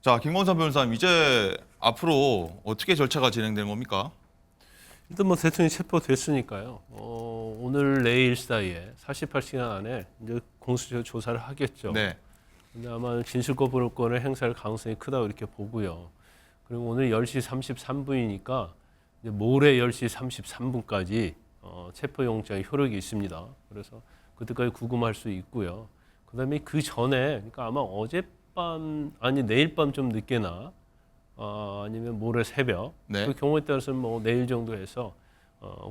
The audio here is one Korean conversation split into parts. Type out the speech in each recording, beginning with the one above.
자, 김건삼 변호사님, 이제 앞으로 어떻게 절차가 진행되는 겁니까? 일단 뭐 대통령이 체포됐으니까요. 오늘 내일 사이에 48시간 안에 이제 공수처 조사를 하겠죠. 네. 근데 아마 진술거부권을 행사할 가능성이 크다고 이렇게 보고요. 그리고 오늘 10시 33분이니까 이제 모레 10시 33분까지 체포영장의 효력이 있습니다. 그래서 그때까지 구금할 수 있고요. 그다음에 그 전에, 그러니까 아마 어젯밤 아니 내일 밤 좀 늦게나 아니면 모레 새벽 네. 그 경우에 따라서는 뭐 내일 정도에서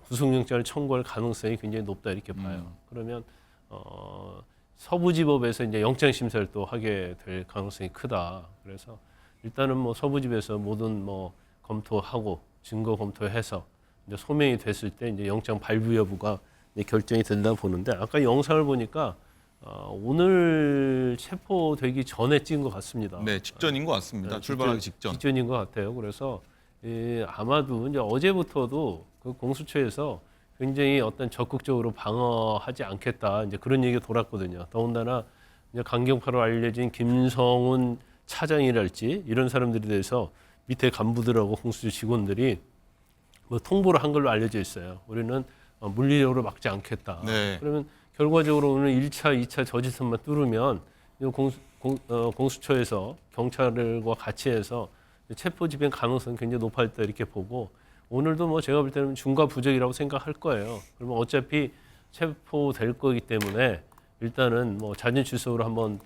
구속영장을 청구할 가능성이 굉장히 높다 이렇게 봐요. 그러면 서부지법에서 이제 영장심사를 또 하게 될 가능성이 크다. 그래서 일단은 뭐 서부지법에서 모든 뭐 검토하고 증거 검토해서 이제 소명이 됐을 때 이제 영장 발부 여부가 이제 결정이 된다 보는데, 아까 영상을 보니까 오늘 체포되기 전에 찍은 것 같습니다. 네, 직전인 것 같습니다. 출발하기 직전. 직전인 것 같아요. 그래서 아마도 이제 어제부터도 그 공수처에서 굉장히 어떤 적극적으로 방어하지 않겠다, 이제 그런 얘기가 돌았거든요. 더군다나 이제 강경파로 알려진 김성훈 차장이랄지 이런 사람들에 대해서 밑에 간부들하고 공수처 직원들이 뭐 통보를 한 걸로 알려져 있어요. 우리는 물리적으로 막지 않겠다. 네. 그러면 결과적으로 오늘 1차, 2차 저지선만 뚫으면 공수처에서 경찰과 같이 해서 체포 집행 가능성이 굉장히 높아졌다 이렇게 보고, 오늘도 뭐 제가 볼 때는 중과 부적이라고 생각할 거예요. 그러면 어차피 체포될 거기 때문에 일단은 뭐 자진 출석으로 한번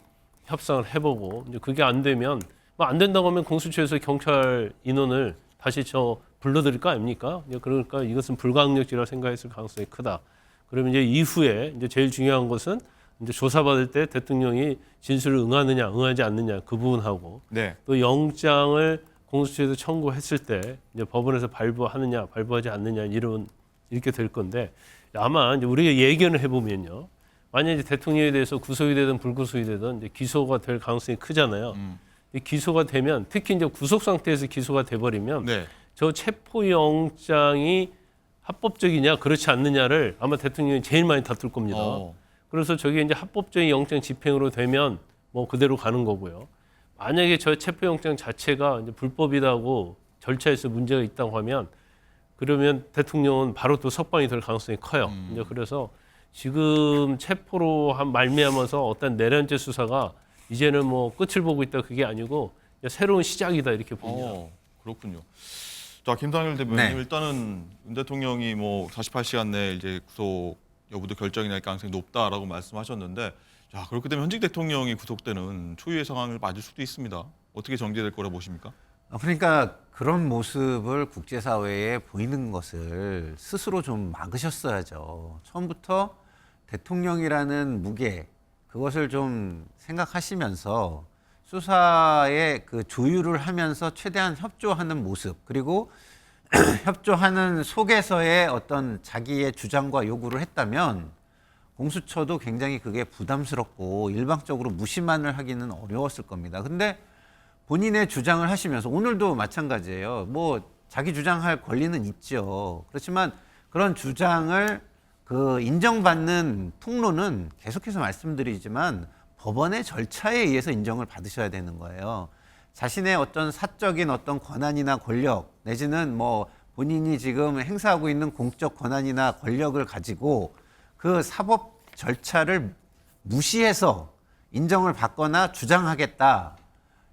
협상을 해보고, 이제 그게 안 되면 뭐 안 된다고 하면 공수처에서 경찰 인원을 다시 불러들일 거 아닙니까? 그러니까 이것은 불가항력지라고 생각했을 가능성이 크다. 그러면 이제 이후에 이제 제일 중요한 것은 이제 조사받을 때 대통령이 진술을 응하느냐, 응하지 않느냐 그 부분하고, 네. 또 영장을 공수처에서 청구했을 때 이제 법원에서 발부하느냐, 발부하지 않느냐 이렇게 될 건데, 아마 이제 우리가 예견을 해보면요, 만약 이제 대통령에 대해서 구속이 되든 불구속이 되든 이제 기소가 될 가능성이 크잖아요. 이 기소가 되면, 특히 이제 구속 상태에서 기소가 돼버리면 네. 저 체포영장이 합법적이냐 그렇지 않느냐를 아마 대통령이 제일 많이 다툴 겁니다. 그래서 저게 이제 합법적인 영장 집행으로 되면 뭐 그대로 가는 거고요. 만약에 저 체포영장 자체가 이제 불법이라고 절차에서 문제가 있다고 하면, 그러면 대통령은 바로 또 석방이 될 가능성이 커요. 이제 그래서 지금 체포로 한 말미암아서 어떤 내란죄 수사가 이제는 뭐 끝을 보고 있다 그게 아니고 새로운 시작이다 이렇게 봅니다. 그렇군요. 자, 김상일 대변인, 네. 일단은 윤 대통령이 뭐 48시간 내에 이제 구속 여부도 결정이 날 가능성이 높다라고 말씀하셨는데, 자, 그렇게 되면 현직 대통령이 구속되는 초유의 상황을 맞을 수도 있습니다. 어떻게 정제될 거라 보십니까? 그러니까 그런 모습을 국제사회에 보이는 것을 스스로 좀 막으셨어야죠. 처음부터 대통령이라는 무게, 그것을 좀 생각하시면서 수사에 그 조율을 하면서 최대한 협조하는 모습, 그리고 협조하는 속에서의 어떤 자기의 주장과 요구를 했다면 공수처도 굉장히 그게 부담스럽고 일방적으로 무시만을 하기는 어려웠을 겁니다. 근데 본인의 주장을 하시면서, 오늘도 마찬가지예요. 뭐 자기 주장할 권리는 있죠. 그렇지만 그런 주장을 그 인정받는 통로는 계속해서 말씀드리지만 법원의 절차에 의해서 인정을 받으셔야 되는 거예요. 자신의 어떤 사적인 어떤 권한이나 권력, 내지는 뭐 본인이 지금 행사하고 있는 공적 권한이나 권력을 가지고 그 사법 절차를 무시해서 인정을 받거나 주장하겠다,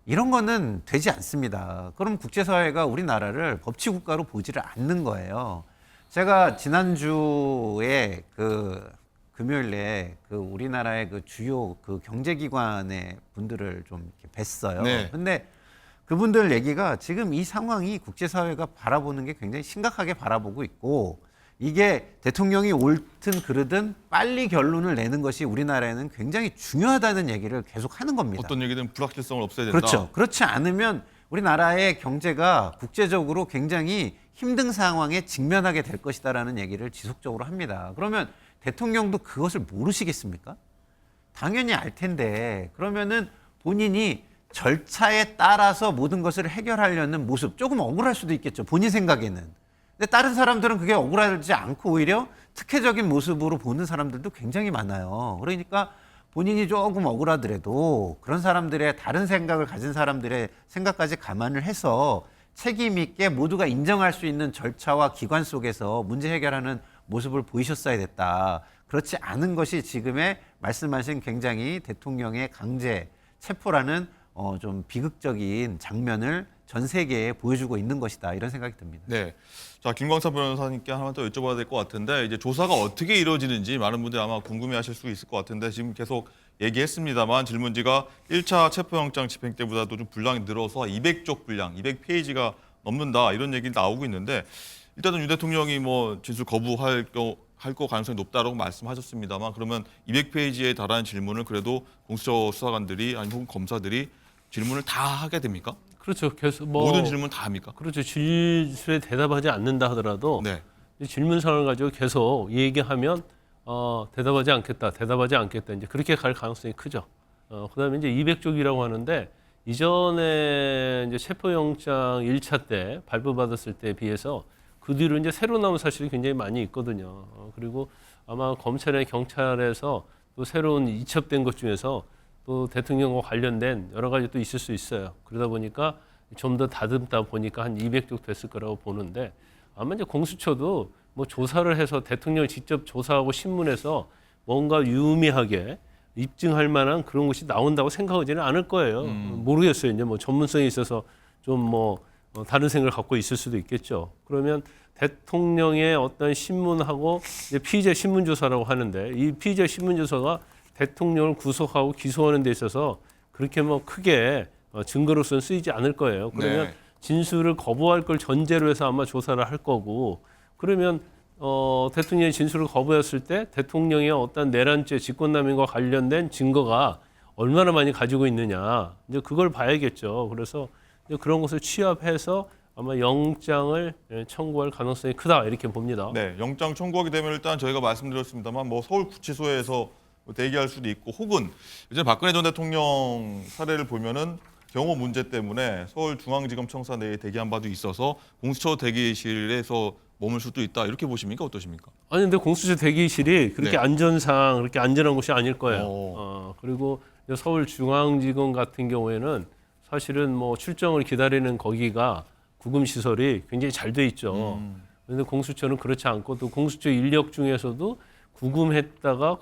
이런 거는 되지 않습니다. 그럼 국제사회가 우리나라를 법치국가로 보지를 않는 거예요. 제가 지난주에 그 금요일에 그 우리나라의 그 주요 그 경제기관의 분들을 좀 이렇게 뵀어요. 네. 근데 그분들 얘기가 지금 이 상황이 국제사회가 바라보는 게 굉장히 심각하게 바라보고 있고, 이게 대통령이 옳든 그르든 빨리 결론을 내는 것이 우리나라에는 굉장히 중요하다는 얘기를 계속 하는 겁니다. 어떤 얘기든 불확실성을 없애야 된다. 그렇죠. 그렇지 않으면 우리나라의 경제가 국제적으로 굉장히 힘든 상황에 직면하게 될 것이다라는 얘기를 지속적으로 합니다. 그러면 대통령도 그것을 모르시겠습니까? 당연히 알 텐데, 그러면은 본인이 절차에 따라서 모든 것을 해결하려는 모습, 조금 억울할 수도 있겠죠. 본인 생각에는. 근데 다른 사람들은 그게 억울하지 않고 오히려 특혜적인 모습으로 보는 사람들도 굉장히 많아요. 그러니까 본인이 조금 억울하더라도 그런 사람들의 다른 생각을 가진 사람들의 생각까지 감안을 해서 책임 있게 모두가 인정할 수 있는 절차와 기관 속에서 문제 해결하는 모습을 보이셨어야 됐다. 그렇지 않은 것이 지금의 말씀하신 굉장히 대통령의 강제 체포라는 좀 비극적인 장면을 전 세계에 보여주고 있는 것이다. 이런 생각이 듭니다. 네. 자, 김광사 변호사님께 하나만 더 여쭤봐야 될 것 같은데 이제 조사가 어떻게 이루어지는지 많은 분들이 아마 궁금해하실 수 있을 것 같은데 지금 계속 얘기했습니다만 질문지가 1차 체포영장 집행 때보다도 좀 분량이 늘어서 200쪽 분량, 200페이지가 넘는다 이런 얘기 나오고 있는데 일단은 윤 대통령이 뭐 진술 거부할 거 가능성이 높다라고 말씀하셨습니다만 그러면 200페이지에 달하는 질문을 그래도 공수처 수사관들이 아니면 혹은 검사들이 질문을 다 하게 됩니까? 그렇죠. 계속 뭐 모든 질문 다 합니까? 그렇죠. 진술에 대답하지 않는다 하더라도 네. 이 질문 사항을 가지고 계속 얘기하면 대답하지 않겠다. 이제 그렇게 갈 가능성이 크죠. 그다음에 이제 200쪽이라고 하는데 이전에 이제 체포영장 1차 때 발부받았을 때에 비해서 그 뒤로 이제 새로 나온 사실이 굉장히 많이 있거든요. 그리고 아마 검찰이나 경찰에서 또 새로운 이첩된 것 중에서 또 대통령과 관련된 여러 가지 또 있을 수 있어요. 그러다 보니까 좀 더 다듬다 보니까 한 200쪽 됐을 거라고 보는데 아마 이제 공수처도 뭐 조사를 해서 대통령을 직접 조사하고 신문에서 뭔가 유의미하게 입증할 만한 그런 것이 나온다고 생각하지는 않을 거예요. 모르겠어요. 이제 뭐 전문성이 있어서 좀 뭐 다른 생각을 갖고 있을 수도 있겠죠. 그러면 대통령의 어떤 신문하고 이제 피의자 신문조사라고 하는데 이 피의자 신문조사가 대통령을 구속하고 기소하는 데 있어서 그렇게 뭐 크게 증거로서는 쓰이지 않을 거예요. 그러면 네. 진술을 거부할 걸 전제로 해서 아마 조사를 할 거고 그러면 대통령이 진술을 거부했을 때 대통령의 어떤 내란죄 직권남용과 관련된 증거가 얼마나 많이 가지고 있느냐 이제 그걸 봐야겠죠. 그래서 이제 그런 것을 취합해서 아마 영장을 청구할 가능성이 크다 이렇게 봅니다. 네, 영장 청구하게 되면 일단 저희가 말씀드렸습니다만 뭐 서울구치소에서 대기할 수도 있고 혹은 이제 박근혜 전 대통령 사례를 보면은 경호 문제 때문에 서울중앙지검 청사 내에 대기한 바도 있어서 공수처 대기실에서 머물 수도 있다 이렇게 보십니까 어떠십니까? 아니 근데 공수처 대기실이 그렇게 네. 안전상 그렇게 안전한 곳이 아닐 거예요. 오. 그리고 서울중앙지검 같은 경우에는 사실은 뭐 출정을 기다리는 거기가 구금 시설이 굉장히 잘 돼 있죠. 그런데 공수처는 그렇지 않고 또 공수처 인력 중에서도 구금했다가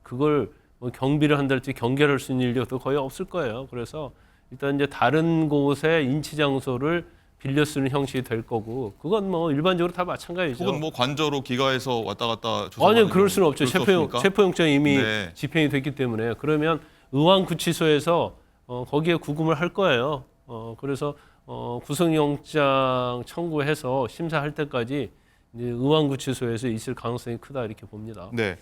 그걸 뭐 경비를 한달치 경계할 수 있는 인력도 거의 없을 거예요. 그래서 일단 이제 다른 곳에 인치 장소를 빌려 쓰는 형식이 될 거고 그건 뭐 일반적으로 다 마찬가지죠. 혹은 뭐 관저로 기가해서 왔다 갔다 조사하는 아니요, 그럴 수는 없죠. 그럴 수 없습니까? 체포영장이 이미 네. 집행이 됐기 때문에 그러면 의왕구치소에서 거기에 구금을 할 거예요. 그래서 구속영장 청구해서 심사할 때까지 이제 의왕구치소에서 있을 가능성이 크다 이렇게 봅니다. 네.